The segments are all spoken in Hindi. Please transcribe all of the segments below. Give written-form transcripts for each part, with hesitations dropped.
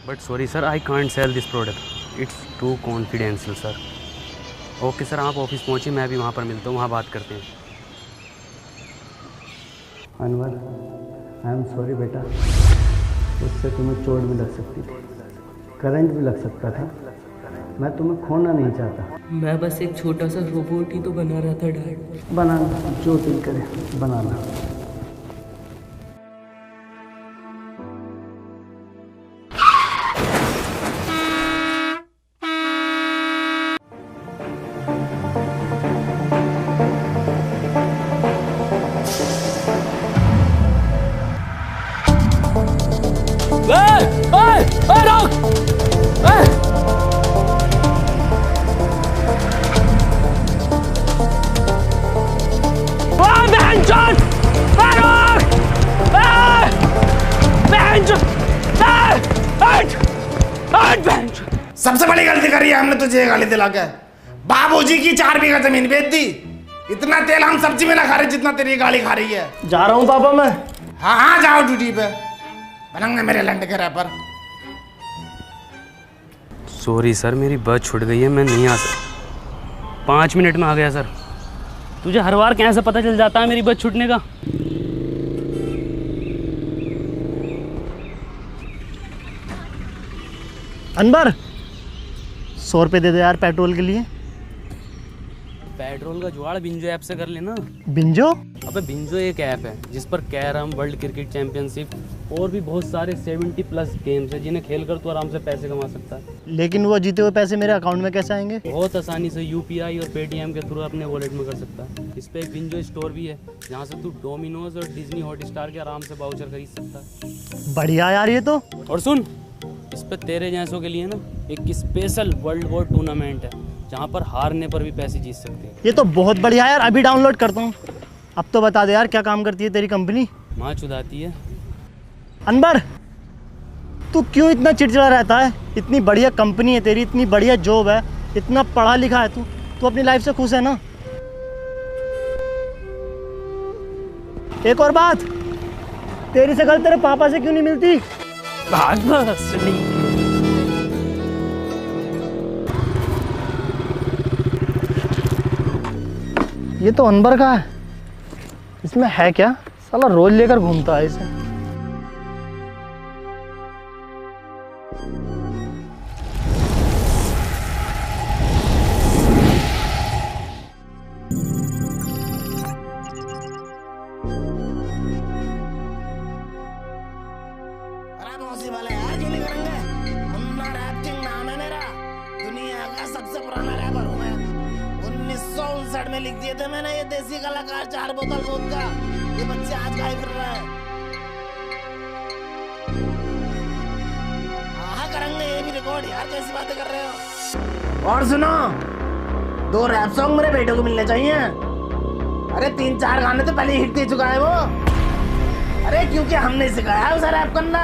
But sorry sir, I can't sell this product, it's too confidential sir. Okay sir, आप ऑफिस पहुँचिए, मैं भी वहाँ पर मिलता हूँ, वहाँ बात करते हैं। अनवर, आई एम सॉरी बेटा, उससे तुम्हें चोट भी लग सकती थी, करंट भी लग सकता था। मैं तुम्हें खोना नहीं चाहता। मैं बस एक छोटा सा रोबोट ही तो बना रहा था डैड। बनाना, जो दिल करे बनाना। सबसे बड़ी गलती करी है हमने तुझे गाली दिला के। बाबूजी की 4 बीघा जमीन बेच दी। इतना तेल हम सब्जी में ना खा रहे जितना तेरी गाली खा रही है। जा रहा हूँ पापा मैं। हाँ हाँ जाओ ड्यूटी पे, बनंगे मेरे लंड के रैपर। सॉरी सर, मेरी बस छूट गई है, मैं नहीं आ सकता। 5 मिनट में आ गया सर। तुझे हर बार कैसे पता चल जाता है मेरी बस छूटने का? अनवर 100 रुपये दे दे यार पेट्रोल के लिए। पेट्रोल का जुगाड़ बिंजो ऐप से कर लेना। बिंजो? अबे बिंजो एक ऐप है जिस पर कैरम, वर्ल्ड क्रिकेट चैंपियनशिप और भी बहुत सारे 70+ गेम्स हैं जिन्हें खेलकर तू आराम से पैसे कमा सकता है। लेकिन वो जीते हुए पैसे मेरे अकाउंट में कैसे आएंगे? बहुत आसानी से UPI और पेटीएम के थ्रू अपने वॉलेट में कर सकता है। इस पे एक बिंजो स्टोर भी है जहाँ से तू डोमिनोज और डिज्नी हॉटस्टार के आराम से वाउचर खरीद सकता है। बढ़िया यार ये तो। और सुन, इस पे तेरे जैसों के लिए ना एक स्पेशल वर्ल्ड वॉर टूर्नामेंट है जहाँ पर हारने पर भी पैसे जीत सकते हैं। ये तो बहुत बढ़िया यार, अभी डाउनलोड करता हूँ। अब तो बता दे यार क्या काम करती है तेरी कंपनी? माँ चुदाती है। अनवर तू क्यों इतना चिड़चिड़ा रहता है? इतनी बढ़िया कंपनी है तेरी, इतनी बढ़िया जॉब है, इतना पढ़ा लिखा है तू, तू अपनी लाइफ से खुश है ना? एक और बात, तेरी शक्ल तेरे पापा से क्यों नहीं मिलती? ये तो अनवर का है, इसमें है क्या? साला रोज लेकर घूमता है इसे। अरे मौसी वाले यार क्यों नहीं करेंगे? मुन्ना रैप किंग नाम है मेरा, दुनिया का सबसे पुराना रैपर हूँ मैं। 1959 में लिख दिए थे मैंने ये देसी कलाकार 4 बोतल वोदका। ये बच्चे आज गाए फिर रहे हैं। हाँ करेंगे ये भी रिकॉर्ड यार, कैसी बातें कर रहे हो? और सुनो, 2 रैप सॉन्ग मेरे बेटे को मिलने चाहिए। अरे 3-4 गाने तो पहले हिट दे चुका है वो। अरे क्योंकि हमने सिखाया है उसे रैप करना।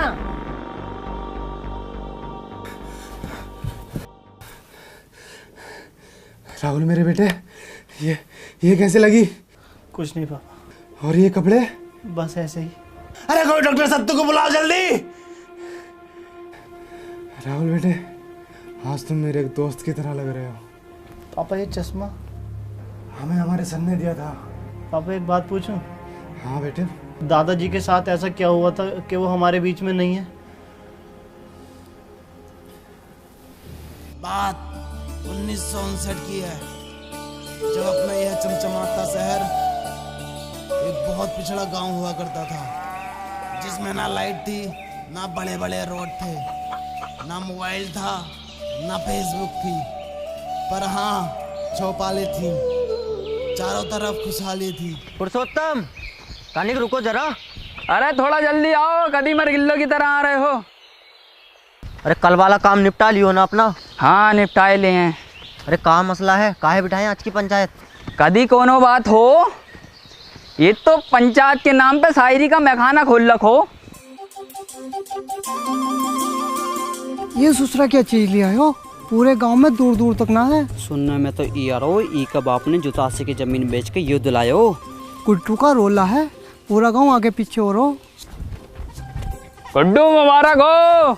राहुल मेरे बेटे, ये कैसे लगी? कुछ नहीं पापा। और ये कपड़े? बस ऐसे ही। अरे कोई डॉक्टर सत्तू को बुलाओ जल्दी। राहुल बेटे, आज तुम मेरे एक दोस्त की तरह लग रहे हो। पापा ये चश्मा हमें हमारे सन ने दिया था। पापा एक बात पूछूं? हाँ बेटे। दादाजी के साथ ऐसा क्या हुआ था कि वो हमारे बीच में नहीं है? बात 1959 की है, जब अपना यह चमचमाता शहर एक बहुत पिछड़ा गांव हुआ करता था, जिसमें ना लाइट थी, ना बड़े बड़े रोड थे, ना मोबाइल था, ना फेसबुक थी, पर हाँ चौपालें थी, चारों तरफ खुशहाली थी। पुरुषोत्तम, कानिक रुको जरा। अरे थोड़ा जल्दी आओ, कदी मर गिल्लो की तरह आ रहे हो। अरे कल वाला काम निपटा लियो ना अपना? हाँ निपटाए ले हैं। अरे कहाँ मसला है, काहे बिठाएं आज की पंचायत? कदी कोनो बात हो, ये तो पंचायत के नाम पे शायरी का मैखाना खोल रखो। ये ससुरा क्या चीज लिया हो? पूरे गांव में दूर दूर तक ना है। सुनने में तो यारो ई का बाप ने जुतासी की जमीन बेच के युद्ध लायो। गुड्डू का रोला है, पूरा गांव आगे पीछे हो रहो। गुड्डू मुबारक हो।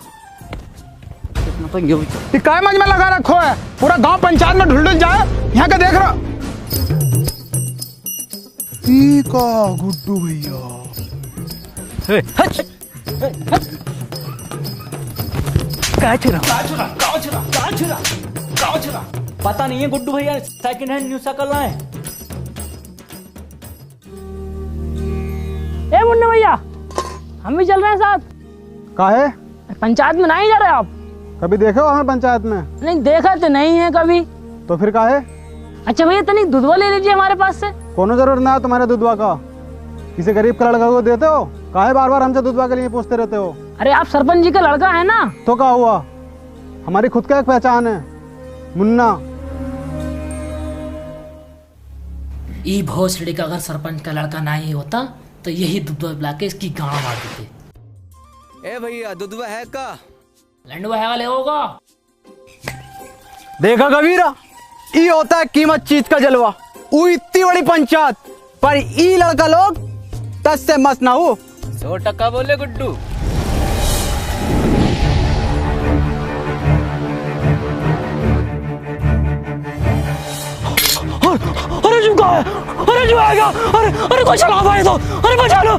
ये काय मंच में लगा रखो है, पूरा गांव पंचायत में ढुल जाए, यहाँ का देख रहा। का गुड्डू भैया पता नहीं है गुड्डू भैया सेकंड हैंड न्यू साइकिल लाए। ए मुन्ना भैया, हम भी चल रहे हैं साथ। काहे? पंचायत में नहीं जा रहे आप? कभी देखे हो हमें पंचायत में? नहीं देखा तो नहीं है कभी। तो फिर काहे? अच्छा भैया तनिक दूधवा ले लीजिए हमारे पास से। कोनो जरूरत ना है तुम्हारे दूधवा का, किसी गरीब का लड़का को देते हो, काहे बार बार हमसे दूधवा के लिए पूछते रहते हो? अरे आप सरपंच जी का लड़का है ना। तो क्या हुआ, हमारी खुद का एक पहचान है, मुन्ना। ई भोसड़ी का अगर सरपंच का लड़का ना ही होता तो यही दूधवा पिला के इसकी गांव मार देते। ए भैया दूधवा है का? लंडवा है वाले होगा। देखा कबीरा, ई होता है कीमत चीज का जलवा। ऊ इतनी बड़ी पंचायत पर ई लड़का लोग 10 से मस्त ना हो। 100% बोले गुड्डू। अरे जो है, अरे जो आएगा, अरे कोई चला भाई तो, अरे बचा लो।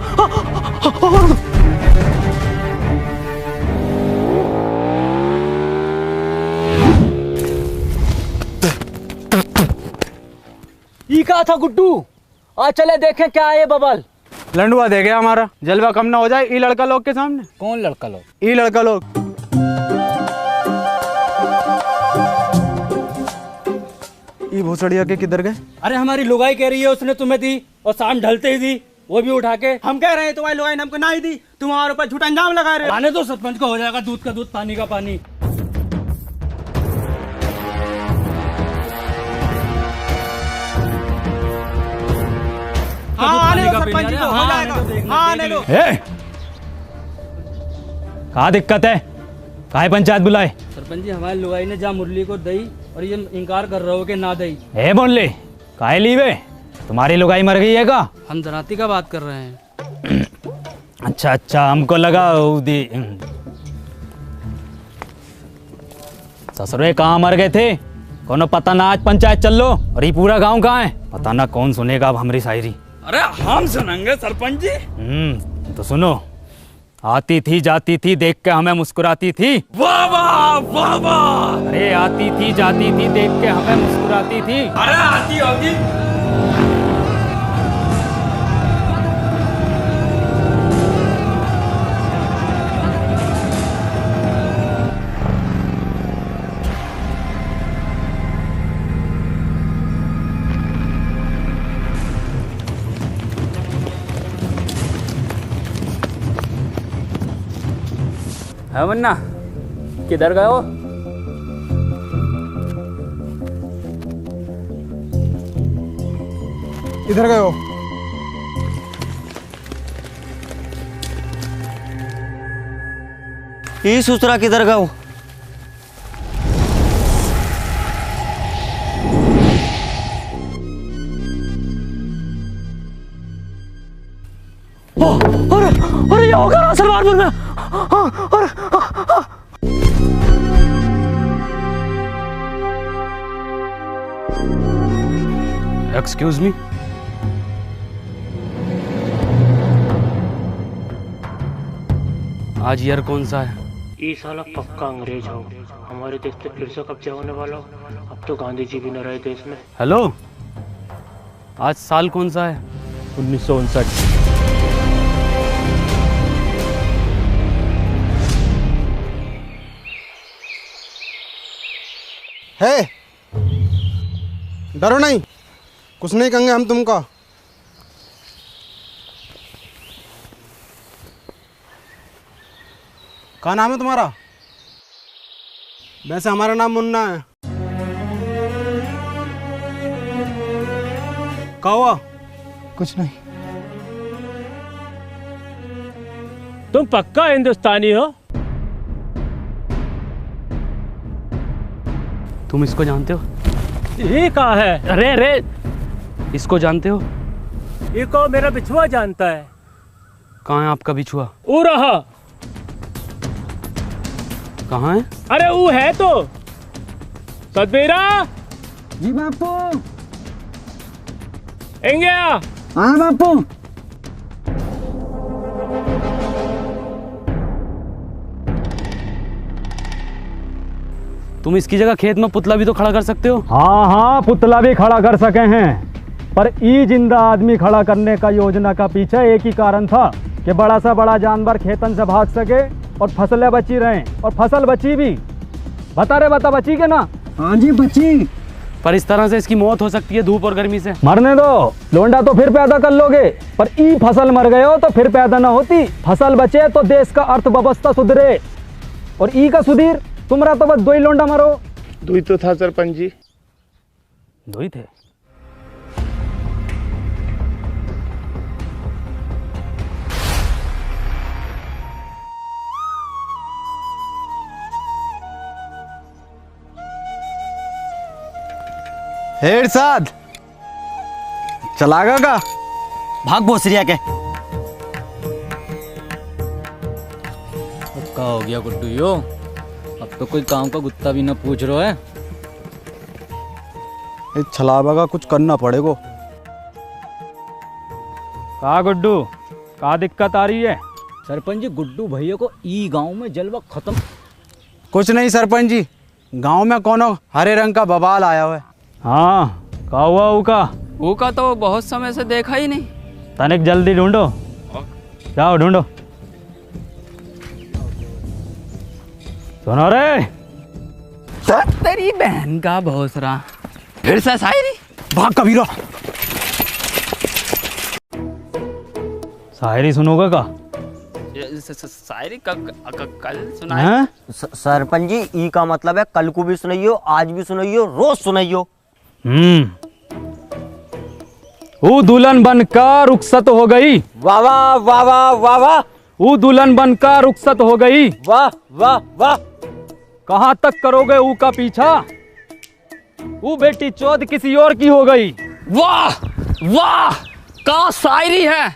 ये कहा था गुड्डू, आज चले देखें क्या है ये बबल। लंडुआ दे गया हमारा, जलवा कम ना हो जाए ई लड़का लोग के सामने। कौन लड़का लोग? ई लड़का लोग। ई भोसड़िया के किधर गए? अरे हमारी लुगाई कह रही है उसने तुम्हें दी और शाम ढलते ही दी, वो भी उठा के। हम कह रहे हैं तुम्हारी लुगाई ने हमको ना ही दी, तुम हमारे ऊपर झूठा इल्जाम लगा रहे हो। आने तो सरपंच को हो जाएगा दूध का दूध पानी का पानी। आने दो सरपंच जी को, हो जाएगा। आने दो। कहाँ दिक्कत है, काहे पंचायत बुलाए? सरपंच जी हमारी लुगाई ने जा मुरली को दई और ये इनकार कर रहे हो कि ना दई। ए बोले काहे लीवे, तुम्हारी लुगाई मर गई है का? हम दराती का बात कर रहे हैं। अच्छा अच्छा, हमको लगा दी। ससुरे कहाँ मर गए थे, कोनो पता ना। आज पंचायत चल लो और ये पूरा गांव कहाँ है, पता ना कौन सुनेगा अब हमारी शायरी। अरे हम सुनेंगे सरपंच जी। तो सुनो। आती थी जाती थी देख के हमें मुस्कुराती थी। वाह वाह वाह वाह। अरे आती थी जाती थी देख के हमें मुस्कुराती थी। अरे आती होगी। है मुन्ना, किधर गए हो? इधर गए हो? ये ससुरा किधर गए हो? अरे ये होगा सलवारपुर में। Excuse me. आज ईयर कौन सा है? ये साला पक्का अंग्रेज हो, हमारे देश पे फिर से कब्जा होने वाला हो। अब तो गांधी जी भी न रहे देश में। हेलो, आज साल कौन सा है? 1959। है, डरो नहीं, कुछ नहीं कहेंगे हम तुमको। क्या नाम है तुम्हारा? वैसे हमारा नाम मुन्ना है। क्या हुआ? कुछ नहीं। तुम पक्का हिंदुस्तानी हो? तुम इसको जानते हो? ये कहाँ है? अरे अरे, इसको जानते हो? ये को मेरा बिछुआ जानता है। कहाँ है आपका बिछुआ? वो रहा। कहाँ है? अरे वो है तो सतबीरा। जी बापू। एंगे हाँ बापू। तुम इसकी जगह खेत में पुतला भी तो खड़ा कर सकते हो। हाँ हाँ, पुतला भी खड़ा कर सके हैं, पर ई जिंदा आदमी खड़ा करने का योजना का पीछे एक ही कारण था कि बड़ा सा बड़ा जानवर खेतन से भाग सके और फसलें बची रहें, और फसल बची भी। बता बची के ना? हाँ जी बची। पर इस तरह से इसकी मौत हो सकती है धूप और गर्मी से। मरने दो, लोंडा तो फिर पैदा कर लोगे, पर ई फसल मर गए हो तो फिर पैदा ना होती। फसल बचे तो देश का अर्थव्यवस्था सुधरे, और ई का सुधीर तुम्हारा तो बस दो ही लोंडा मरो। दुई तो था सरपंच जी। दो ही थे। इरशाद चलागा का भाग भोसरिया के। क्या हो गया गुड्डू यो? अब तो कोई काम का गुत्ता भी ना पूछ रहा है। इस छलावा का कुछ करना पड़ेगा। का गुड्डू, का दिक्कत आ रही है? सरपंच जी, गुड्डू भैया को ई गांव में जलवा खत्म। कुछ नहीं सरपंच जी, गांव में कोनो हरे रंग का बवाल आया हुआ है। हाँ, का हुआ उका? ऊका तो बहुत समय से देखा ही नहीं। तनिक जल्दी ढूंढो, जाओ ढूंढो। सुनो रे, तेरी बहन का भोसरा फिर से शायरी। भाग कबीरा। शायरी सुनोगा का? शायरी कल सुनाए। सरपंच जी, ई का मतलब है कल को भी सुनाइयो, आज भी सुनाइयो, रोज सुनाइयो। वो दुल्हन बनकर रुखसत हो गई। वाह वाह वाह वाह वाह वाह। वो दुल्हन बनकर रुखसत हो गई। वाह वाह वाह। कहाँ तक करोगे ऊ का पीछा? वो बेटी चौथ किसी और की हो गई। वाह वाह, का शायरी है,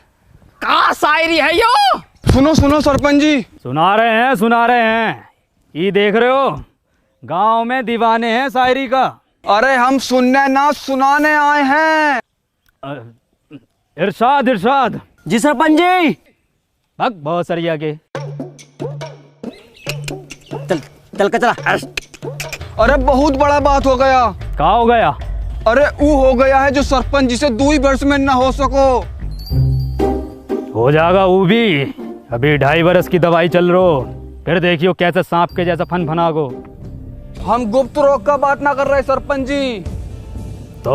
का शायरी है यो। सुनो सुनो सरपंच जी। सुना रहे हैं। ये देख रहे हो, गांव में दीवाने हैं शायरी का। अरे हम सुनने ना सुनाने आए हैं। इरशाद। जी सरपंच जी। भग बहुत सरिया के। चल के चला। अरे बहुत बड़ा बात हो गया। क्या हो गया? अरे वो हो गया है जो सरपंच जी से 2 वर्ष में न हो सको। हो जाएगा वो भी। अभी 2.5 वर्ष की दवाई चल रही, फिर देखियो कैसे सांप के जैसा फनागो। हम गुप्त रोग का बात ना कर रहे सरपंच जी। तो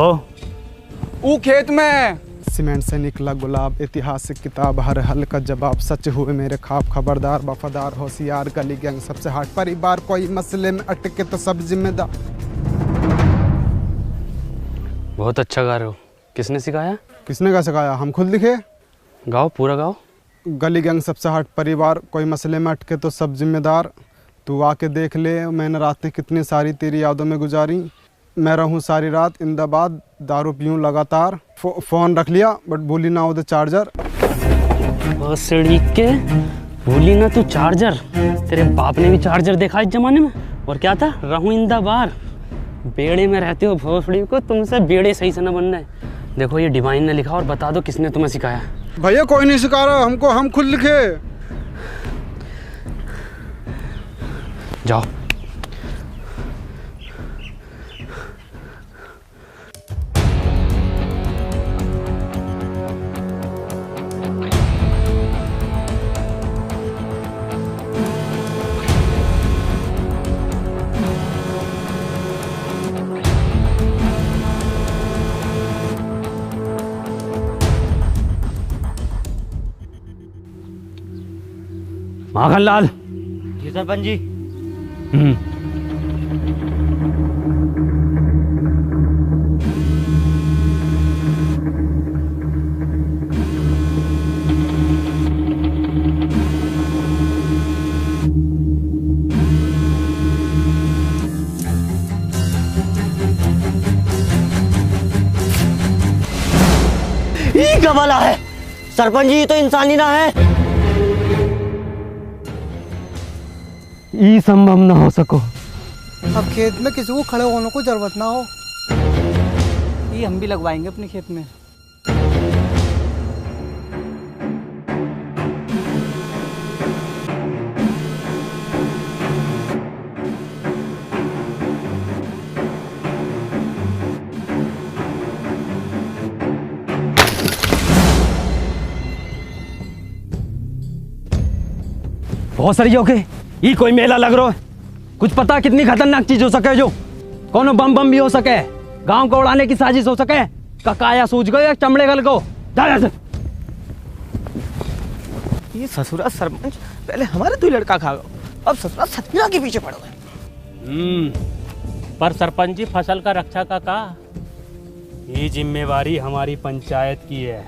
वो खेत में सीमेंट से निकला गुलाब, ऐतिहासिक किताब, हर हल का जवाब, सच हुए मेरे ख्वाब, खबरदार वफादार होशियार, गली गैंग सबसे हार्ड, परिवार कोई मसले में अटके तो सब जिम्मेदार। बहुत अच्छा गा रहे हो। किसने सिखाया? किसने का सिखाया? हम खुद लिखे। गाओ, पूरा गाओ। गली गैंग सबसे हार्ड, परिवार कोई मसले में अटके तो सब जिम्मेदार, तू आके देख ले मैंने रातें कितनी सारी तेरी यादों में गुजारी, मैं रहूं सारी रात इंदाबाद, दारू पीऊं लगातार, फ़ोन रख लिया बट भूली ना उधर चार्जर। भोसड़ी के भूली ना तू चार्जर। तेरे बाप ने भी चार्जर देखा इस जमाने में। और क्या था? रहूं इंदाबाद। बेड़े में रहते हो भोसड़ी को, तुमसे बेड़े सही से न बनना है। देखो ये डिवाइन ने लिखा, और बता दो किसने तुम्हें सिखाया। भैया कोई नहीं सिखा रहा हमको, हम खुद लिखे। जाओ। माखनलाल। जी सरपंच जी। ये क्या वाला है? सरपंच जी तो इंसान ही ना है। ये संभव ना हो सको। अब खेत में किसी को खड़े होने को जरूरत ना हो। ये हम भी लगवाएंगे अपने खेत में। बहुत सारी ओके, ये कोई मेला लग रहा है। कुछ पता कितनी खतरनाक चीज हो सके, जो कोनो बम बम भी हो सके, गांव को उड़ाने की साजिश हो सके। ककाया सूझ गए या चमड़े गल को जा। ये ससुरा सरपंच पहले हमारे दो लड़का खा गए, अब ससुरा सतना के पीछे पड़ गए। पर सरपंच जी फसल का रक्षा का ये जिम्मेवारी हमारी पंचायत की है।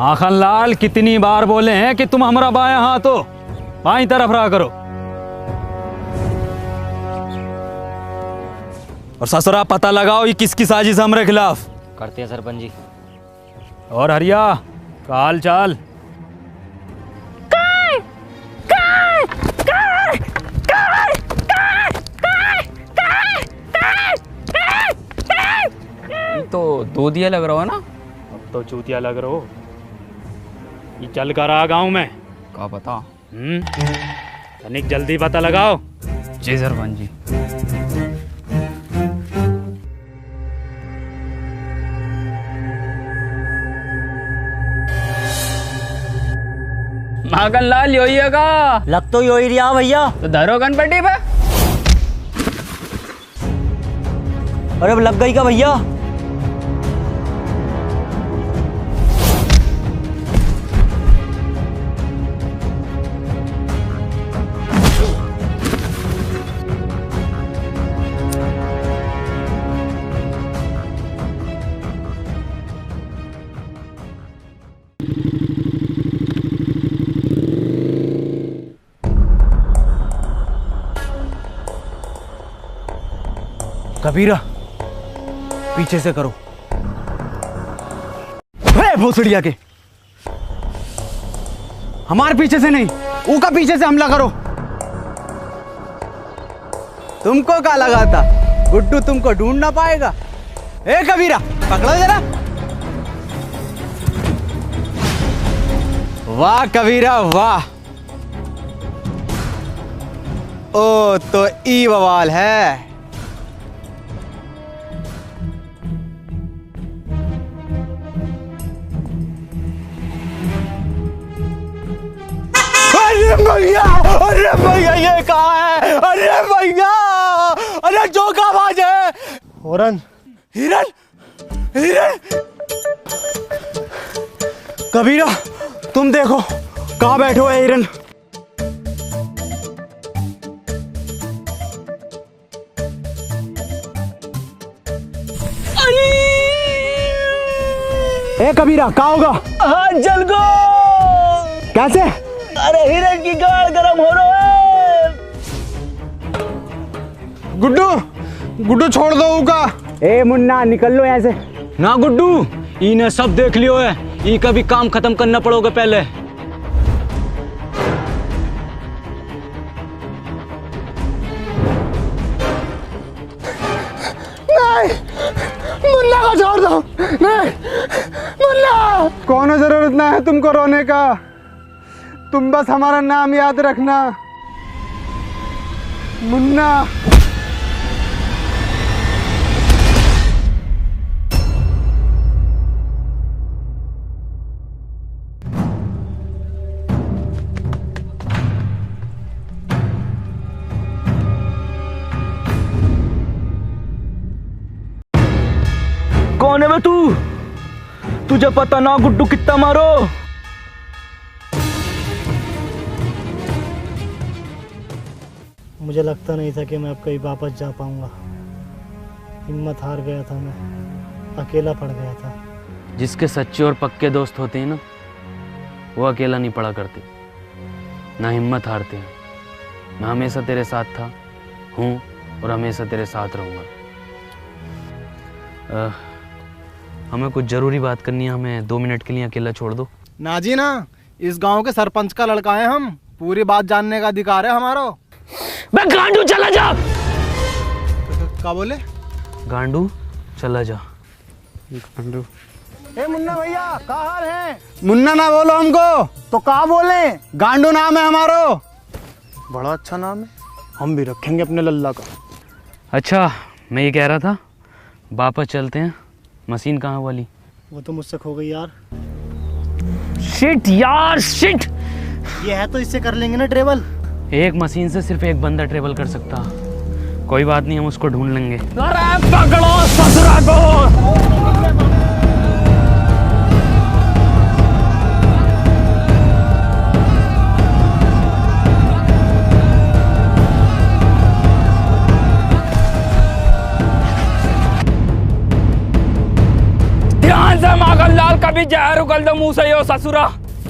आखन लाल कितनी बार बोले हैं कि तुम हमारा बायां हाथ हो, बाईं तरफ रहा करो। और ससुरा पता लगाओ ये किसकी साजिश हमारे खिलाफ। करते हैं सरपंच जी। और हरिया का हाल चाल? तो दो दिया लग रहा हो ना। अब तो चूतिया लग रहा हो। ये चल कर आ गाँव में क्या पता। तनिक जल्दी पता लगाओ। जी सरपंच जी। माखन लाल यो ही है का? लग तो यो ही रिया भैया। तो धरो गणपति पे। अरे अब लग गई का भैया? कबीरा पीछे से करो। भोसड़िया के हमारे पीछे से नहीं, ऊका पीछे से हमला करो। तुमको क्या लगा था गुड्डू तुमको ढूंढ ना पाएगा? ए कबीरा पकड़ो जरा। वाह कबीरा वाह। ओ तो ई बवाल है। अरे भैया ये कहाँ है? अरे भैया, अरे जो का आवाज है। हिरन हिरन हिरन। कबीरा तुम देखो कहाँ बैठे हो हिरन। ए कबीरा कहाँ होगा? हाँ जल गो। कैसे? अरे हिरन की गाड़ गरम हो रहा है। गुड्डू गुड्डू छोड़ दो उका। ए मुन्ना निकल लो यहाँ से। ना गुड्डू, इन्हें सब देख लियो है। ई का भी काम खत्म करना पड़ोगे पहले। नहीं मुन्ना को छोड़ दो। नहीं मुन्ना। कोनो जरूरत ना है तुमको रोने का, तुम बस हमारा नाम याद रखना मुन्ना। कौन है बे तू? तुझे पता ना गुड्डू कितना मारो? मुझे लगता नहीं था कि मैं अब कहीं वापस जा पाऊंगा। हिम्मत हार गया था, मैं अकेला पड़ गया था। जिसके सच्चे और पक्के दोस्त होते हैं ना, वो अकेला नहीं पड़ा करते, ना हिम्मत हारते हैं। मैं हमेशा तेरे साथ था, हूँ और हमेशा तेरे साथ रहूँगा। हमें कुछ ज़रूरी बात करनी है, हमें 2 मिनट के लिए अकेला छोड़ दो। ना जी ना, इस गांव के सरपंच का लड़का है हम, पूरी बात जानने का अधिकार है हमारा। बे गांडू चला जा। क्या बोले? गांडू चला जा। गांडू। ए मुन्ना भैया, क्या हाल है? मुन्ना ना बोलो हमको तो क्या बोले? गांडू नाम है हमारो। बड़ा अच्छा नाम है, हम भी रखेंगे अपने लल्ला का। अच्छा, मैं ये कह रहा था, वापस चलते हैं। मशीन कहाँ वाली? वो तो मुझसे खो गई यार। शिट यार शिट। ये है तो इससे कर लेंगे ना ट्रेवल। एक मशीन से सिर्फ एक बंदा ट्रेवल कर सकता। कोई बात नहीं, हम उसको ढूंढ लेंगे। अरे पकड़ो ससुरा को। ध्यान से माखनलाल, कभी जहर उगल दो मुंह से यो ससुरा।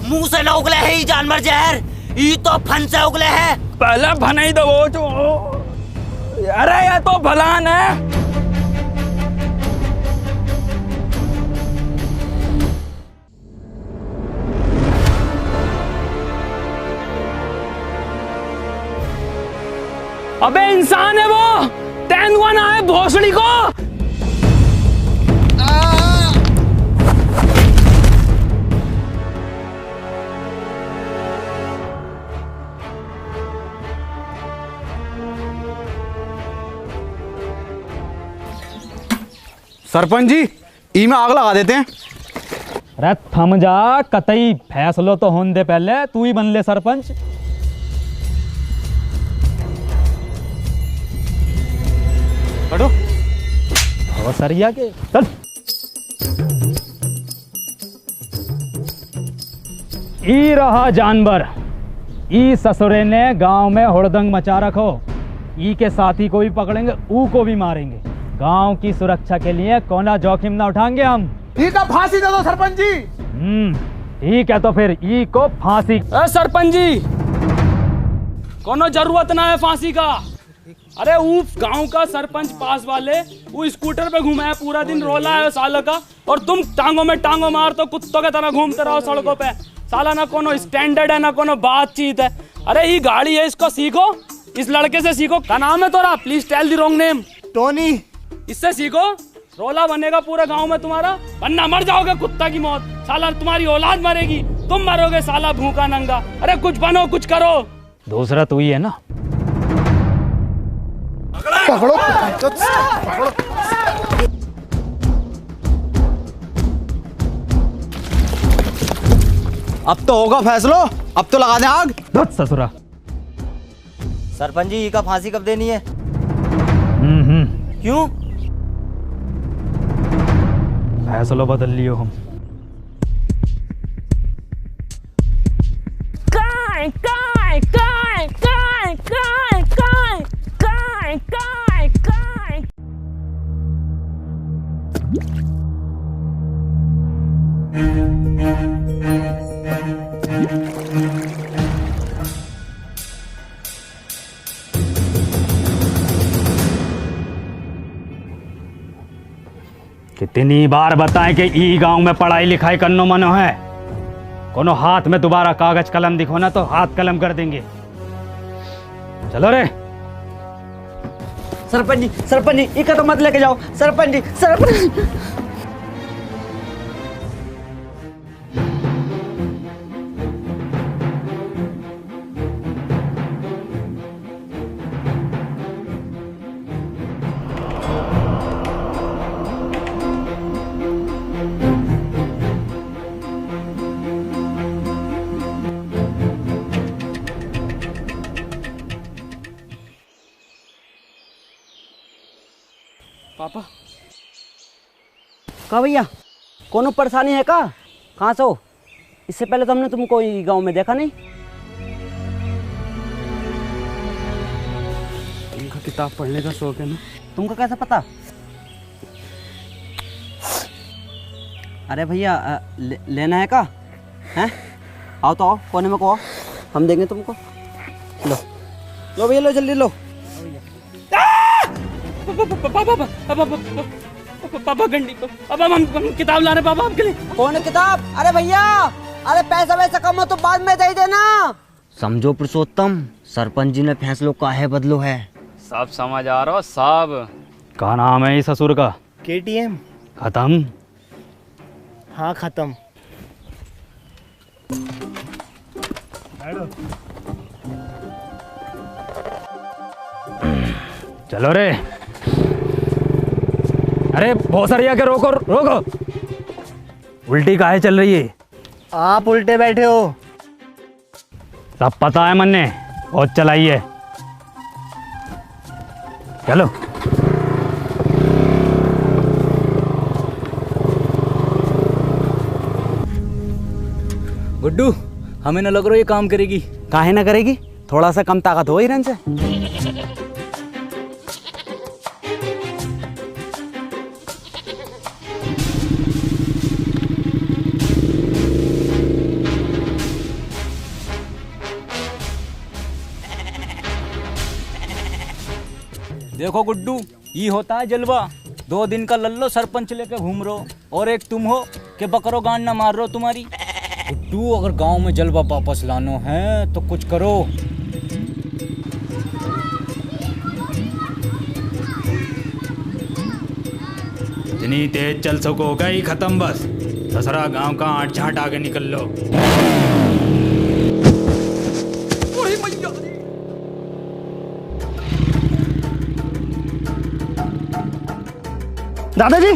मुंह से न उगले है ये जानवर जहर, ये तो फन से उगले है। पहले भनाई दो वो जो। अरे ये तो भलान है। अबे इंसान है वो, तेंदुआ ना है भोसड़ी को। सरपंच जी, ई में आग लगा देते हैं। अरे थम जा, कतई फैसलो तो होने दे, पहले तू ही बन ले सरपंच। हटो। और सरिया के चल। ई रहा जानवर, ई ससुरे ने गांव में हुड़दंग मचा रखो। ई के साथी को भी पकड़ेंगे, ऊ को भी मारेंगे। गांव की सुरक्षा के लिए कोना जोखिम ना उठाएंगे हम। ठीक है, फांसी दे दो सरपंच जी। ठीक है, तो फिर ई को फांसी। सरपंच जी, कोनो जरूरत ना है फांसी का। अरे वो गांव का सरपंच पास वाले वो स्कूटर पे घूमा है, पूरा दिन रोला है साल का, और तुम टांगों में टांगों मार तो कुत्तों की तरह घूमते रहो सड़कों पे। साला ना कोनो स्टैंडर्ड है, ना कोनो बातचीत है। अरे ये गाड़ी है, इसको सीखो, इस लड़के से सीखो। क्या नाम है तोरा? Please tell the wrong name. Tony. इससे सीखो, रोला बनेगा पूरे गांव में तुम्हारा, वरना मर जाओगे कुत्ता की मौत। साला तुम्हारी औलाद मरेगी, तुम मरोगे साला भूखा नंगा। अरे कुछ बनो, कुछ करो। दूसरा तू ही है ना। पकड़ो, पकड़ो। अब तो होगा फैसलो, अब तो लगा दे आग। धत ससुरा। सरपंच जी का फांसी कब देनी है? क्यों? फैसलो बदल लियो हम। काय काय काय काय काय काय काय काय काय। कितनी बार बताएं कि ई गांव में पढ़ाई लिखाई करनो मनो है। कोनो हाथ में दोबारा कागज कलम दिखो ना तो हाथ कलम कर देंगे। चलो रे। सरपंच जी, इका तो मत लेके जाओ। सरपंच जी, सरपंच। पापा। का भैया, कोनो परेशानी है का? कहाँ से हो? इससे पहले तो हमने तुमको गांव में देखा नहीं। तुमको किताब पढ़ने का शौक है ना? तुमको कैसे पता? अरे भैया, लेना है का? हैं? आओ तो आओ, कोने में को आओ, हम देंगे तुमको। लो लो भैया, लो जल्दी लो। पापा गंडी पापा हम किताब ला रहे पापा आपके लिए। कौन है किताब? अरे भैया, अरे पैसा वैसा कम हो तो बाद में दे देना। समझो पुरुषोत्तम, सरपंच जी ने फैसलो काहे बदलो है। सब समझ आ रहा हो सब। क्या नाम है इस ससुर का? KTM। खत्म? हाँ खत्म। चलो रे। अरे बहुत सारी आके रोको रोको। उल्टी काहे चल रही है? आप उल्टे बैठे हो। सब पता है मन्ने, बहुत चलाई है। चलो। गुड्डू, हमें न लग रहा ये काम करेगी। काहे ना करेगी, थोड़ा सा कम ताकत हो हिरन से। देखो गुड्डू, ये होता है जलवा। 2 दिन का लल्लो सरपंच लेके घूम रहो, और एक तुम हो कि बकरो गांड ना मार रहे हो तुम्हारी। गुड्डू, अगर गांव में जलवा वापस लानो है तो कुछ करो। जितनी तेज चल सको गई खत्म बस। ससरा गांव का आठ झाट आगे निकल लो। दादाजी,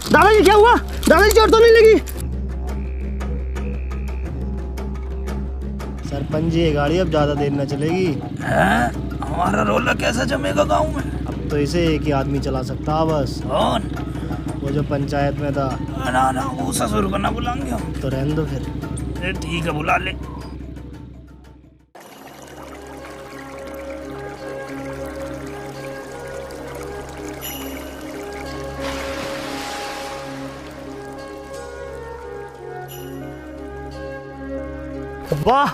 दादाजी क्या हुआ? दादाजी चोट तो नहीं लगी? सरपंच जी, ये गाड़ी अब ज्यादा देर न चलेगी। हमारा रोला कैसा जमेगा गांव में? अब तो इसे एक ही आदमी चला सकता बस। कौन? वो जो पंचायत में था। ना ना, वो ससुर को ना बुलाएंगे हम। तो रहने दो फिर। ठीक है, बुला ले। वाह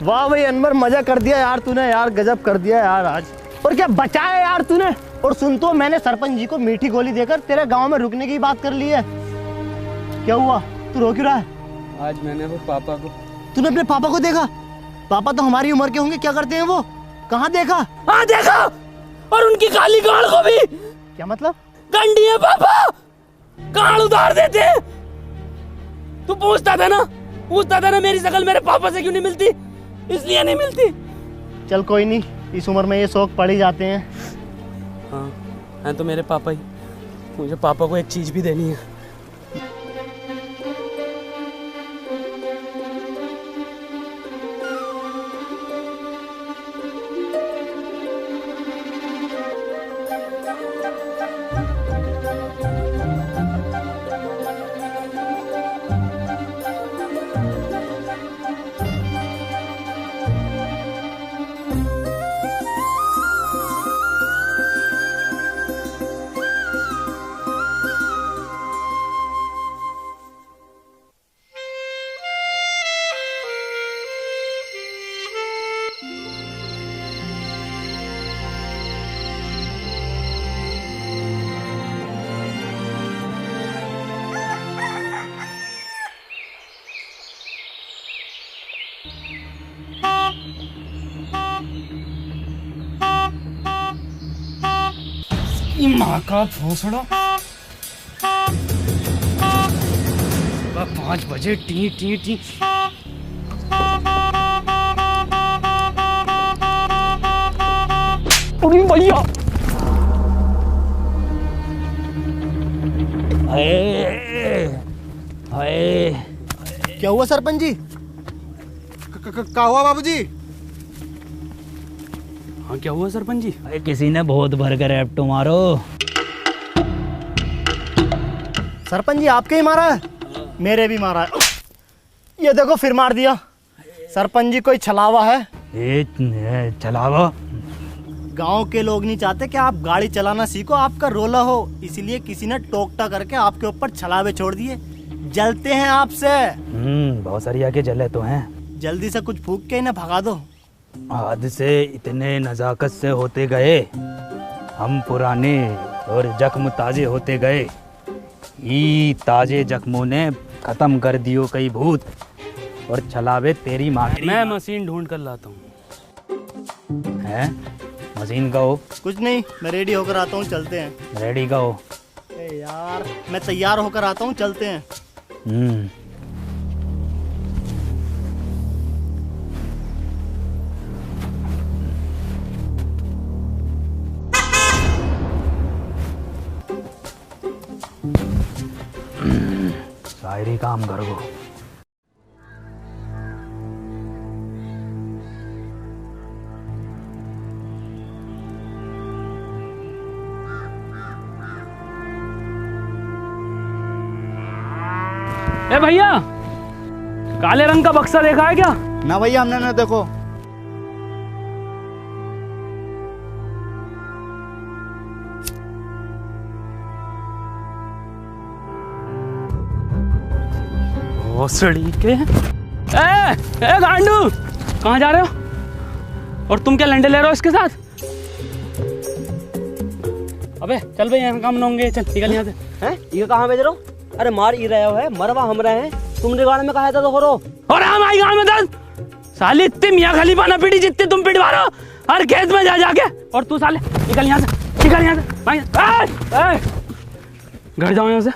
वाह भाई अनवर, मजा कर दिया यार तूने। यार गजब कर दिया यार आज। और क्या बचाया यार तूने। और सुन तो, मैंने सरपंच जी को मीठी गोली देकर तेरे गांव में रुकने की बात कर ली है। क्या हुआ, तू रो क्यों रहा है? आज मैंने वो पापा को। तूने अपने पापा को देखा? पापा तो हमारी उम्र के होंगे, क्या करते हैं वो? कहाँ देखा? हाँ देखा, और उनकी काली गाड़ को भी। क्या मतलब? गंडी है पापा, गाड़ उतार देते हैं। तू पूछता था ना मेरी शकल मेरे पापा से क्यों नहीं मिलती? इसलिए नहीं मिलती। चल कोई नहीं, इस उम्र में ये शौक पड़ ही जाते हैं। हाँ, हैं तो मेरे पापा ही। मुझे पापा को एक चीज भी देनी है। माँ का भोसड़ा। 5 बजे टी टी टी। अरे भैया, क्या हुआ सरपंच जी? क्या हुआ बाबूजी? हाँ क्या हुआ सरपंच जी? अरे किसी ने बहुत भर कर एप्टो मारो। सरपंच जी आपके ही मारा है? मेरे भी मारा है। ये देखो फिर मार दिया। सरपंच जी कोई छलावा है? छलावा? गांव के लोग नहीं चाहते कि आप गाड़ी चलाना सीखो, आपका रोला हो, इसलिए किसी ने टोकटा करके आपके ऊपर छलावे छोड़ दिए। जलते हैं आपसे। बहुत सारी आके जले तो हैं। जल्दी से कुछ फूक के इन्हें भगा दो। हाथ से इतने नजाकत से होते गए, हम पुराने और जख्म ताजे होते गए। ई ताजे जख्मों ने खत्म कर दियो कई भूत और चलावे तेरी माँ। मैं मशीन ढूंढ कर लाता हूँ। है मशीन का हो? कुछ नहीं, मैं रेडी होकर आता हूँ, चलते हैं। रेडी का हो? यार मैं तैयार होकर आता हूँ, चलते हैं। शायरी काम कर गो। ए भैया, काले रंग का बक्सा देखा है क्या? ना भैया, हमने ना देखो। भोसड़ी के। ए गांडू, कहाँ जा रहे हो? और तुम क्या लंडे ले रहे हो इसके साथ? अबे चल भाई, यहाँ काम ना होंगे, चल निकल यहाँ से। हैं? ये कहाँ भेज रहे हो? अरे मार ही रहे हो है, मरवा हम रहे हैं। तुमने गाड़ में कहा था तो करो। और हम आई गाँव में दस साली इतनी मियाँ खलीफा ना पीटी जितने तुम पिटवा रहे हो हर खेत में जा जाके। और तू साले निकल यहाँ से, निकल यहाँ से। घर जाओ यहाँ से।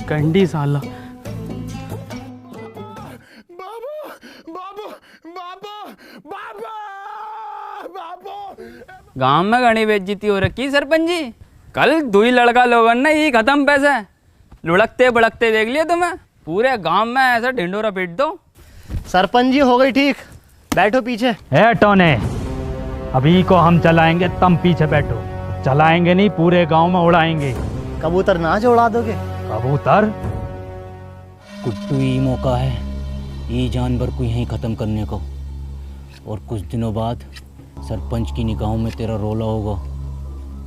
कंडी साला। गांव में घनी बेइज्जती हो रखी सरपंच जी। कल दुई लड़का लोगन ने ही खत्म पैसे लुढ़कते बड़कते देख लिए तुम्हें। पूरे गांव में ऐसा ढिंडोरा पीट दो। सरपंच जी हो गई ठीक, बैठो पीछे। है टोने, अभी को हम चलाएंगे, तुम पीछे बैठो। चलाएंगे नहीं, पूरे गांव में उड़ाएंगे। कबूतर नाच उड़ा दोगे? कबूतर? कुट्टू ही मौका है ये जानवर को यहीं ख़त्म करने को। और कुछ दिनों बाद सरपंच की निगाहों में तेरा रोला होगा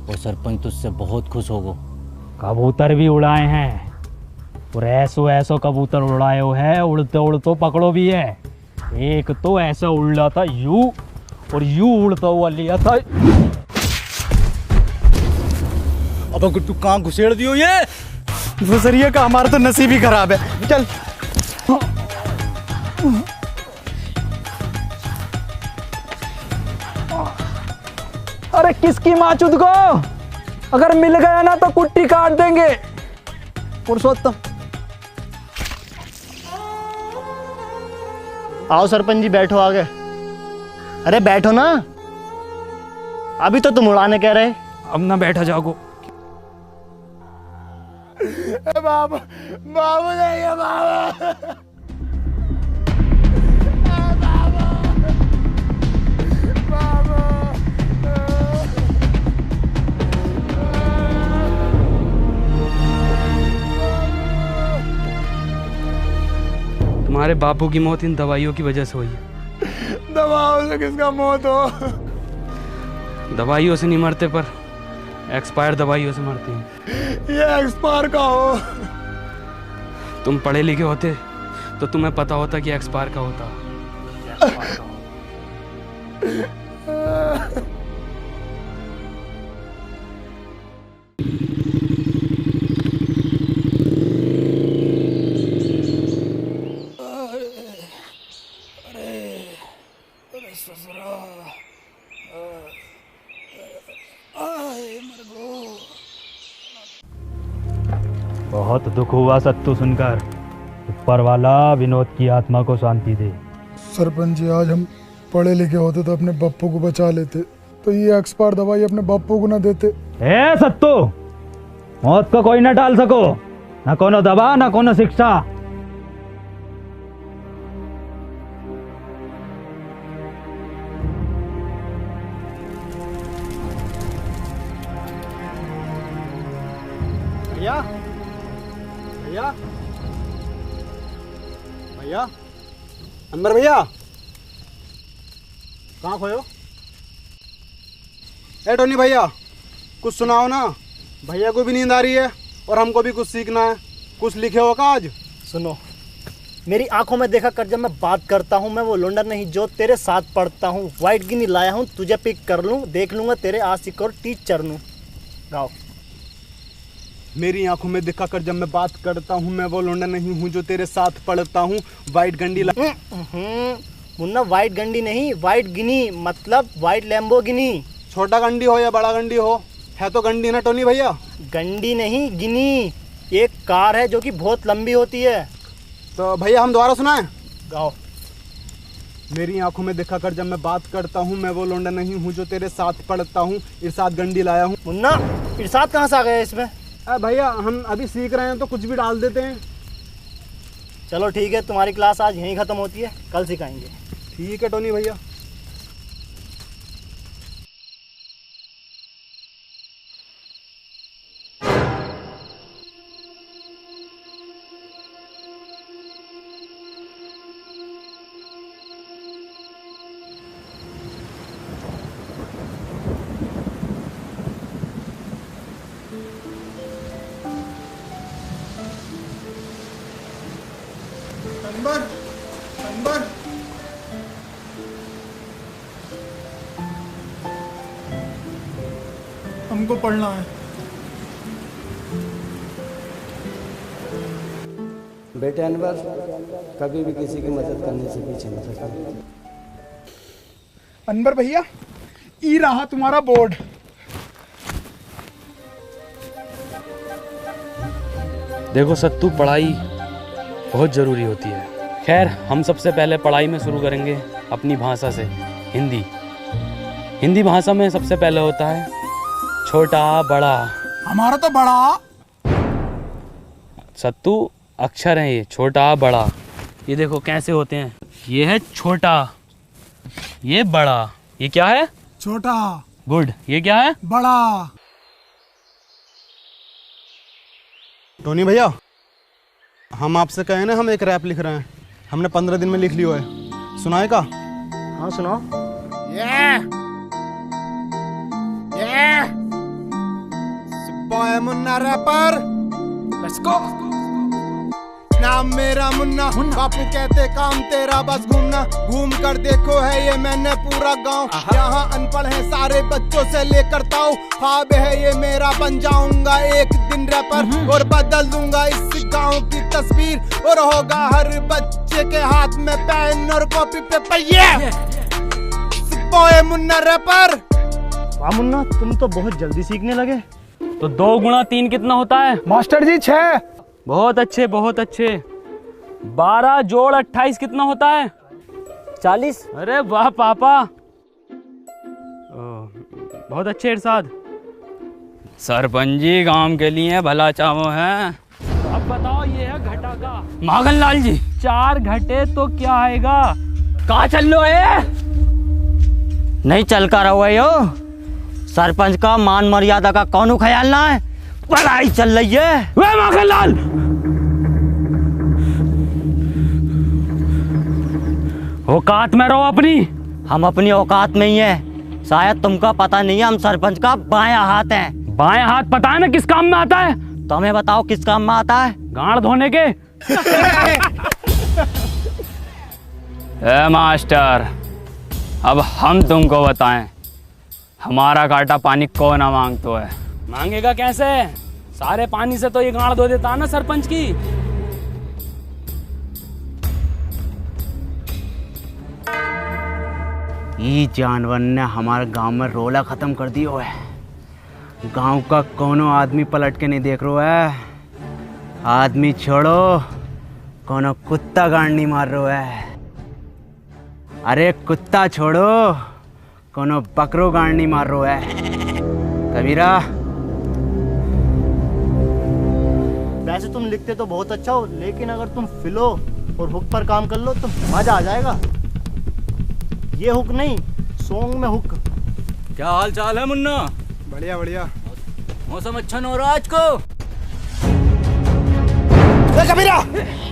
और सरपंच तुझसे बहुत खुश होगा। कबूतर भी उड़ाए हैं और ऐसो कबूतर उड़ाए हो है, उड़ते उड़ते पकड़ो भी है। एक तो ऐसा उड़ा था यू, और यू उड़ता हुआ लिया था। अब गुट्टू कहाँ घुसेड़ दियो ये? गुजरिए का हमारा तो नसीब ही खराब है। चल अरे किसकी माचुद को? अगर मिल गया ना तो कुट्टी काट देंगे। पुरुषोत्तम आओ सरपंच जी, बैठो आगे। अरे बैठो ना, अभी तो तुम उड़ाने कह रहे। अब ना बैठा जाओ। बाबू बाबू नहीं है बाबू। तुम्हारे बापू की मौत इन दवाइयों की वजह से हुई है। दवाओं से किसका मौत हो? दवाइयों से नहीं मरते, पर एक्सपायर दवाइयों से मरते हैं। ये एक्सपायर का हो? तुम पढ़े लिखे होते तो तुम्हें पता होता कि एक्सपायर का होता। बहुत दुख हुआ सत्तू सुनकर। ऊपर वाला विनोद की आत्मा को शांति दे। सरपंच जी, आज हम पढ़े लिखे होते तो अपने बप्पू को बचा लेते, तो ये एक्सपायर दवाई अपने बप्पू को ना देते। ए सत्तू, मौत को कोई ना टाल सको, ना कोनो दवा ना कोनो शिक्षा। भैया भैया भैया, अंदर भैया, कहाँ खोयो? ए टोनी भैया, कुछ सुनाओ ना। भैया को भी नींद आ रही है और हमको भी कुछ सीखना है। कुछ लिखे हो का आज? सुनो, मेरी आंखों में देखा कर, जब मैं बात करता हूँ मैं वो लोंडा नहीं जो तेरे साथ पढ़ता हूँ। वाइट गिनी लाया हूँ तुझे पिक कर लूँ, देख लूँगा तेरे आशिक और टीचर नू। गाओ। मेरी आंखों में दिखा कर जब मैं बात करता हूँ मैं वो लोंडा नहीं हूँ जो तेरे साथ पढ़ता हूँ। वाइट गंडी मुन्ना वाइट गंडी नहीं, वाइट गिनी मतलब वाइट लैम्बोर्गिनी। छोटा गंडी हो या बड़ा गंडी हो, है तो गंडी ना टोनी भैया। गंडी नहीं गिनी, एक कार है जो कि बहुत लंबी होती है। तो भैया हम दोबारा सुनाएं? गाओ। मेरी आंखों में देखा कर जब मैं बात करता हूँ मैं वो लोंडा नहीं हूँ जो तेरे साथ पढ़ता हूँ। इरशाद गंडी लाया हूँ। मुन्ना इरशाद कहाँ से आ गया इसमें? भैया हम अभी सीख रहे हैं तो कुछ भी डाल देते हैं। चलो ठीक है, तुम्हारी क्लास आज यहीं ख़त्म होती है, कल सिखाएंगे। ठीक है टोनी भैया। अनवर हमको पढ़ना है। बेटे अनवर, कभी भी किसी की मदद करने से पीछे मत हटना। अनवर भैया, ई रहा तुम्हारा बोर्ड। देखो सत्तू, पढ़ाई बहुत ज़रूरी होती है। खैर, हम सबसे पहले पढ़ाई में शुरू करेंगे अपनी भाषा से, हिंदी। हिंदी भाषा में सबसे पहले होता है छोटा बड़ा। हमारा तो बड़ा। सत्तू अक्षर है ये, छोटा बड़ा। ये देखो कैसे होते हैं, ये है छोटा, ये बड़ा। ये क्या है? छोटा। गुड। ये क्या है? बड़ा। टोनी भैया, हम आपसे कहे ना, हम एक रैप लिख रहे हैं, हमने 15 दिन में लिख लिया है, सुनाएगा? हाँ सुनाओ। Boy Munna rapper, let's go. नाम मेरा मुन्ना, बापू कहते काम तेरा बस घूमना। घूम कर देखो है ये मैंने पूरा गांव, यहाँ अनपढ़ है सारे बच्चों से लेकर ताऊ। ख्वाब है ये मेरा, बन जाऊंगा एक दिन रैपर और बदल दूंगा इस गांव की तस्वीर। और होगा हर बच्चे के हाथ में पेन और कॉपी पेपर। ये बॉय मुन्ना रैपर। वाह मुन्ना, तुम तो बहुत जल्दी सीखने लगे। तो 2 गुणा 3 कितना होता है? मास्टर जी 6। बहुत अच्छे, बहुत अच्छे। 12 जोड़ 28 कितना होता है? 40। अरे वाह पापा, बहुत अच्छे इरशाद। सरपंच जी गांव के लिए भला चाहो है। अब बताओ, ये है घटा का। मागन लाल जी, 4 घटे तो क्या आएगा? कहाँ चल लो है? नहीं चल कर रहो है यो। सरपंच का मान मर्यादा का कौन ख्याल ना है? पढ़ाई चल रही है। वे माखन लाल, औकात में रहो अपनी। हम अपनी औकात में ही है। शायद तुमका पता नहीं है, हम सरपंच का बायां हाथ हैं। बायां हाथ पता है ना किस काम में आता है? तुम्हें बताओ किस काम में आता है? गांड धोने के। मास्टर, अब हम तुमको बताएं, हमारा काटा पानी कौन ना मांगतो है? मांगेगा कैसे? सारे पानी से तो ये गांड धो देता ना सरपंच की। ये जानवर ने हमारे गांव में रोला खत्म कर दियो है। गांव का कोनो आदमी पलट के नहीं देख रहा है। आदमी छोड़ो, कोनो कुत्ता गांड नहीं मार रहा है। अरे कुत्ता छोड़ो, कोनो बकरो गांड नहीं मार रहा है। कबीरा, वैसे तुम लिखते तो बहुत अच्छा हो, लेकिन अगर तुम फिलो और हुक पर काम कर लो तो मजा आ जाएगा। ये हुक नहीं, सॉन्ग में हुक। क्या हाल चाल है मुन्ना? बढ़िया बढ़िया। मौसम अच्छा न हो रहा आज को। कबीरा,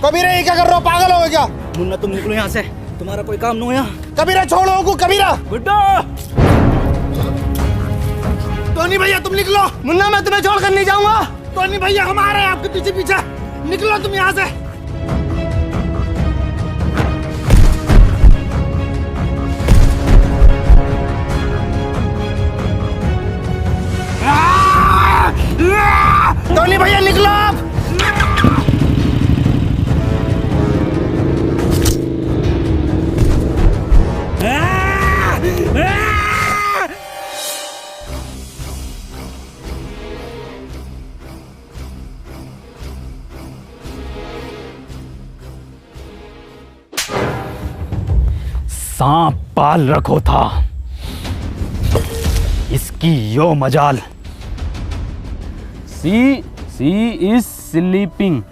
कबीरा ये क्या कर रहे हो? पागल हो क्या? मुन्ना तुम निकलो यहाँ से, तुम्हारा कोई काम नहीं हो यहाँ। कबीरा छोड़ो को। कबीरा, गुड्डू, टोनी भैया तुम निकलो। मुन्ना मैं तुम्हें छोड़कर नहीं जाऊंगा। टोनी भैया हम आ रहे हैं आपके पीछे पीछे। निकलो तुम यहाँ से। टोनी भैया निकलो आप। सांप पाल रखो था, इसकी यो मजाल। सी इज स्लीपिंग।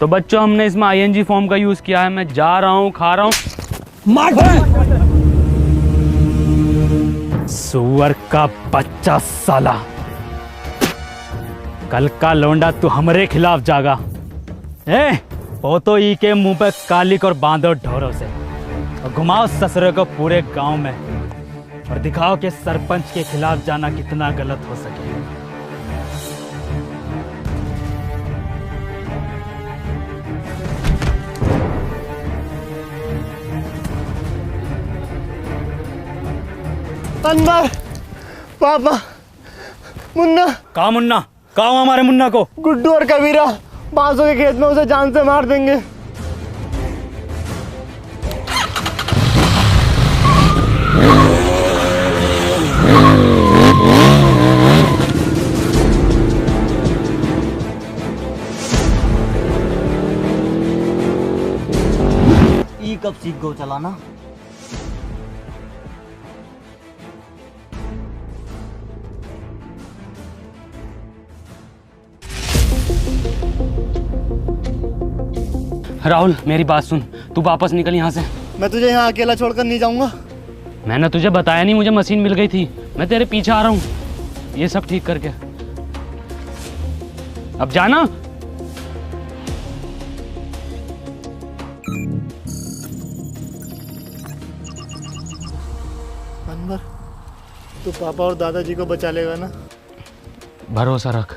तो बच्चों हमने इसमें आईएनजी फॉर्म का यूज किया है। मैं जा रहा हूँ, खा रहा हूँ। सुअर का बच्चा साला, कल का लौंडा तू हमारे खिलाफ जागा। वो तो ई के मुंह पे कालिक और बांधो ढोरों से, और घुमाओ ससुरे को पूरे गांव में, और दिखाओ कि सरपंच के खिलाफ जाना कितना गलत हो सके। अनवर, पापा, मुन्ना। कहा मुन्ना? कहा हमारे मुन्ना को? गुड्डू और कबीरा बांसों के खेत में उसे जान से मार देंगे। ई कब सीख गो चलाना? राहुल मेरी बात सुन, तू वापस निकल यहाँ से। मैं तुझे यहाँ अकेला छोड़कर नहीं जाऊंगा। मैंने तुझे बताया नहीं, मुझे मशीन मिल गई थी। मैं तेरे पीछे आ रहा हूँ, ये सब ठीक करके। अब जाना। अनवर, तू पापा और दादाजी को बचा लेगा ना? भरोसा रख।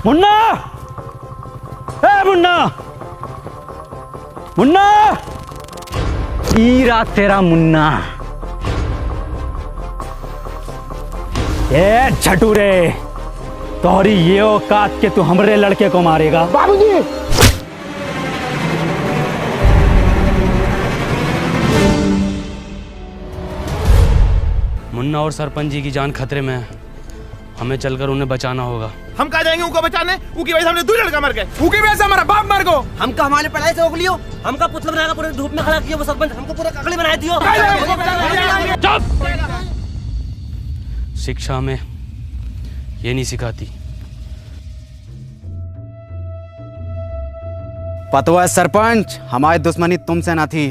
मुन्ना! ए मुन्ना! मुन्ना! ईरा तेरा मुन्ना। ए झटूरे, तोहरी ये औकात के तू हमरे लड़के को मारेगा? बाबूजी! मुन्ना और सरपंच जी की जान खतरे में है, हमें चलकर उन्हें बचाना होगा। हम कहा जाएंगे उनको बचाने? उनकी वजह से हमने 2 लड़का मर गए। उनकी वजह से हमारा बाप मर गो। हमका हमारे पढ़ाई से रोक लियो, हमका पुतला बनाकर पूरे धूप में खड़ा किया वो सरपंच, हमको पूरा ककड़ी बना दियो। चुप! शिक्षा में ये नहीं सिखाती। पता है सरपंच, हमारी दुश्मनी तुमसे ना थी,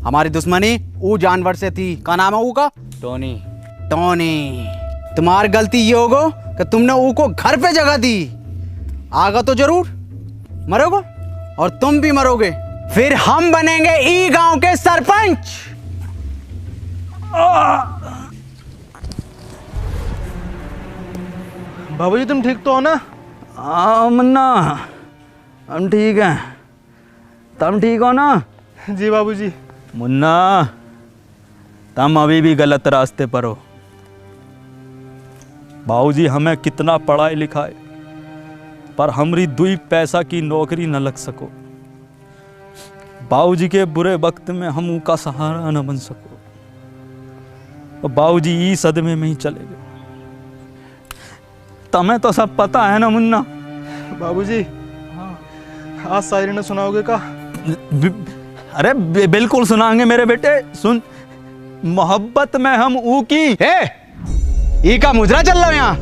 हमारी दुश्मनी वो जानवर से थी। क्या नाम है वो का? टोनी। टोनी। तुम्हारी गलती ये होगा कि तुमने वो को घर पे जगह दी। आगा तो जरूर मरोगे, और तुम भी मरोगे। फिर हम बनेंगे ई गांव के सरपंच। बाबूजी तुम ठीक तो हो ना? हाँ मुन्ना, हम ठीक हैं। तुम ठीक हो ना? जी बाबूजी। मुन्ना, तुम अभी भी गलत रास्ते पर हो। बाबूजी हमें कितना पढ़ाई लिखाए, पर हमरी 2 पैसा की नौकरी न लग सको। बाबूजी के बुरे वक्त में हम उनका सहारा न बन सको, तो बाबूजी ई सदमे में ही चले गए। तुम्हें तो सब पता है ना मुन्ना? बाबूजी, आज शायरी ने सुनाओगे का? अरे बिल्कुल सुनाएंगे मेरे बेटे। सुन, मोहब्बत में हम ऊ की ई का मुजरा चल रहा यहाँ।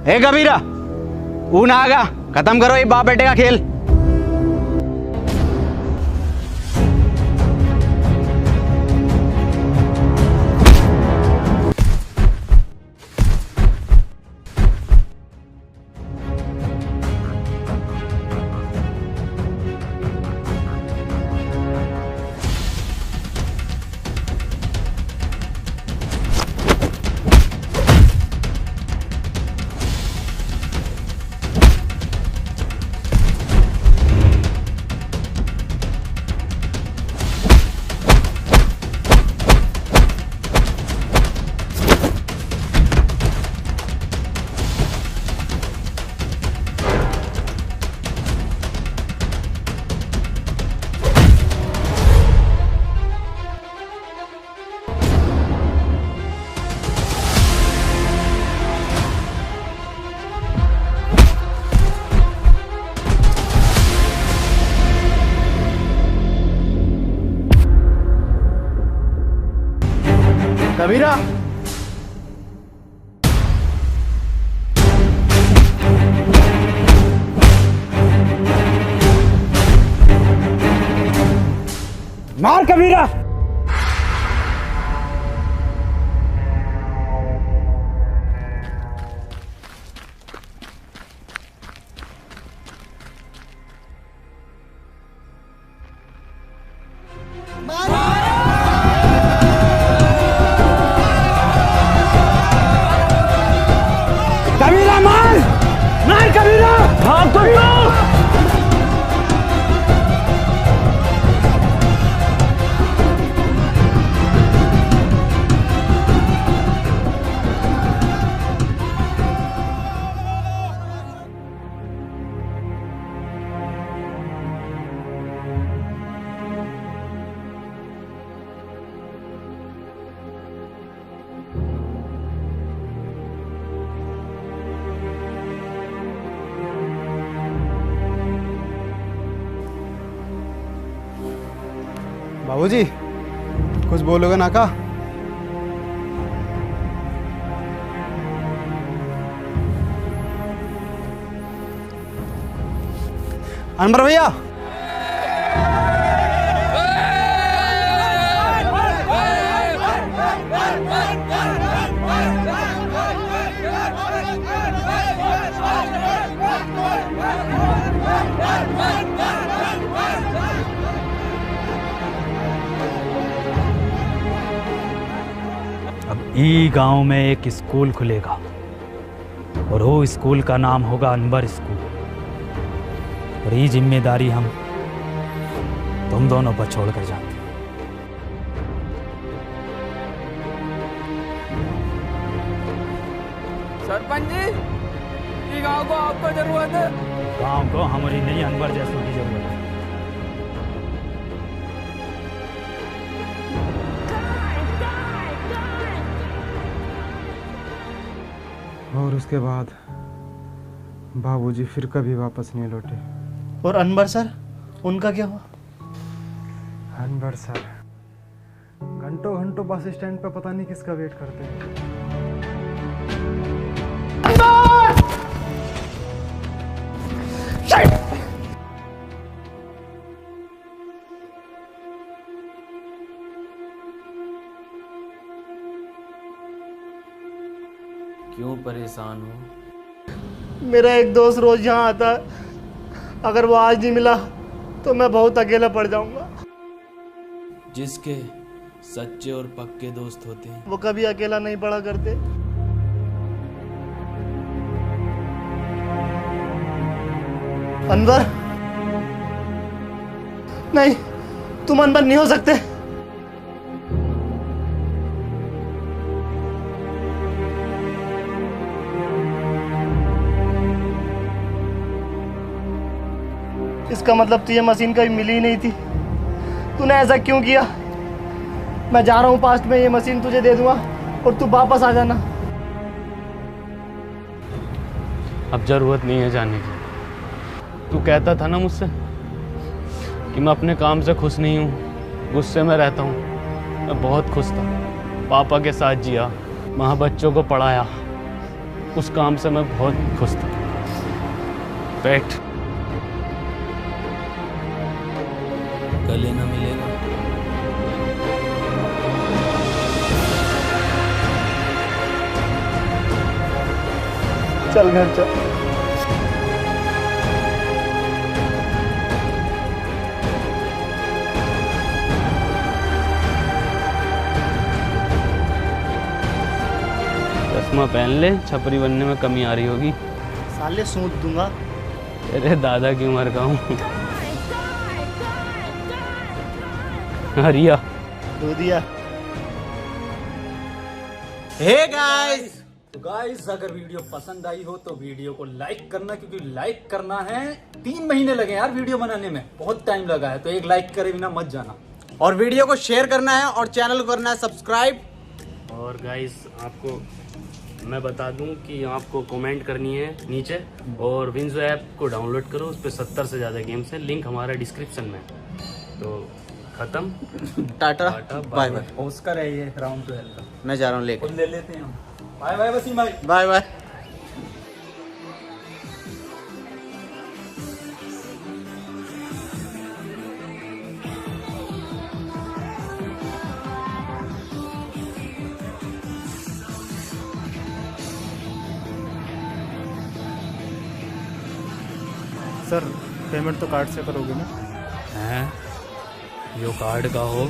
ए कबीरा, ऊ ना आगा, खत्म करो ये बाप बेटे का खेल। कबीरा, मार कबीरा। कबीरा मार, मार कबीरा। हाँ तो बाबूजी, कुछ बोलोगे ना का? अनवर भैया, ई गांव में एक स्कूल खुलेगा और वो स्कूल का नाम होगा अनवर स्कूल। और ये जिम्मेदारी हम तुम दोनों पर छोड़ कर जाते हैं। सरपंच जी, ये गांव को आपको जरूरत है। गांव को हमारी नहीं, अनवर जैसों की जरूरत है। और उसके बाद बाबूजी फिर कभी वापस नहीं लौटे। और अनवर सर, उनका क्या हुआ? अनवर सर घंटों घंटों बस स्टैंड पे पता नहीं किसका वेट करते हैं। क्यों परेशान हो? मेरा एक दोस्त रोज यहाँ आता है, अगर वो आज नहीं मिला तो मैं बहुत अकेला पड़ जाऊंगा। जिसके सच्चे और पक्के दोस्त होते हैं वो कभी अकेला नहीं पड़ा करते। अनवर, नहीं, तुम अनवर नहीं हो सकते। इसका मतलब तुझे मशीन कभी मिली ही नहीं थी। तूने ऐसा क्यों किया? मैं जा रहा हूँ पास्ट में, ये मशीन तुझे दे दूंगा और तू वापस आ जाना। अब जरूरत नहीं है जाने की। तू कहता था ना मुझसे कि मैं अपने काम से खुश नहीं हूँ, गुस्से में रहता हूँ। मैं बहुत खुश था, पापा के साथ जिया, वहाँ बच्चों को पढ़ाया, उस काम से मैं बहुत खुश था। बैठ। गले ना मिलेगा। चल घर चल। चश्मा पहन ले, छपरी बनने में कमी आ रही होगी। साले सूंद दूंगा। तेरे दादा की उम्र का हूँ। हरिया दूधिया। हे गाइस, तो गाइस अगर वीडियो पसंद आई हो तो वीडियो को लाइक करना, क्योंकि लाइक करना है। 3 महीने लगे यार वीडियो बनाने में, बहुत टाइम लगा है, तो एक लाइक करे बिना मत जाना। और वीडियो को शेयर करना है और चैनल को करना है सब्सक्राइब। और गाइस आपको मैं बता दूं कि आपको कमेंट करनी है नीचे, और विंजो ऐप को डाउनलोड करो, उस पर 70 से ज़्यादा गेम्स हैं, लिंक हमारा डिस्क्रिप्शन में है। तो खत्म। Tata tata, bye bye. Oscar है ये राउंड टू हेल का। मैं जा रहा हूँ लेके। ले लेते हैं हम। बाय बाय वसीम भाई। Bye bye. सर पेमेंट तो कार्ड से करोगे ना? हैं? यो कार्ड का हो